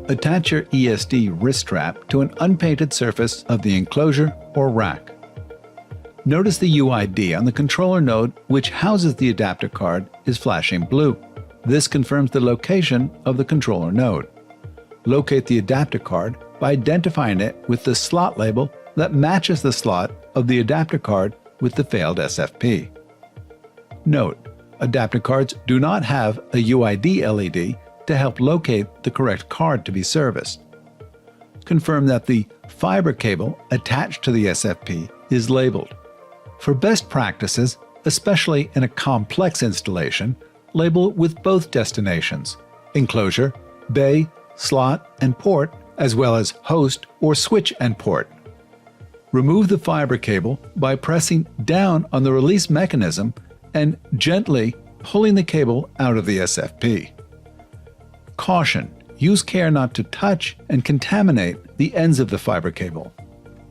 Attach your ESD wrist strap to an unpainted surface of the enclosure or rack. Notice the UID on the controller node which houses the adapter card is flashing blue. This confirms the location of the controller node. Locate the adapter card by identifying it with the slot label that matches the slot of the adapter card with the failed SFP. Note: adapter cards do not have a UID LED to help locate the correct card to be serviced. Confirm that the fiber cable attached to the SFP is labeled. For best practices, especially in a complex installation, label with both destinations: enclosure, bay, slot, and port, as well as host or switch and port. Remove the fiber cable by pressing down on the release mechanism and gently pulling the cable out of the SFP. Caution: use care not to touch and contaminate the ends of the fiber cable.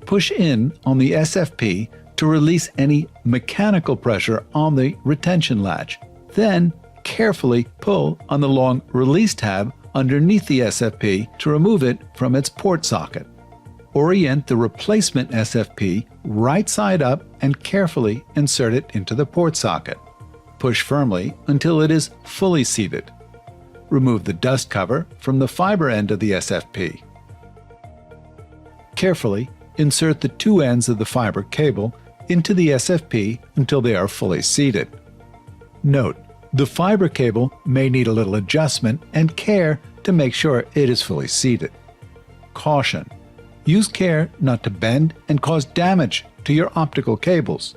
Push in on the SFP to release any mechanical pressure on the retention latch. Then, carefully pull on the long release tab underneath the SFP to remove it from its port socket. Orient the replacement SFP right side up and carefully insert it into the port socket. Push firmly until it is fully seated. Remove the dust cover from the fiber end of the SFP. Carefully insert the two ends of the fiber cable into the SFP until they are fully seated. Note: the fiber cable may need a little adjustment and care to make sure it is fully seated. Caution: use care not to bend and cause damage to your optical cables.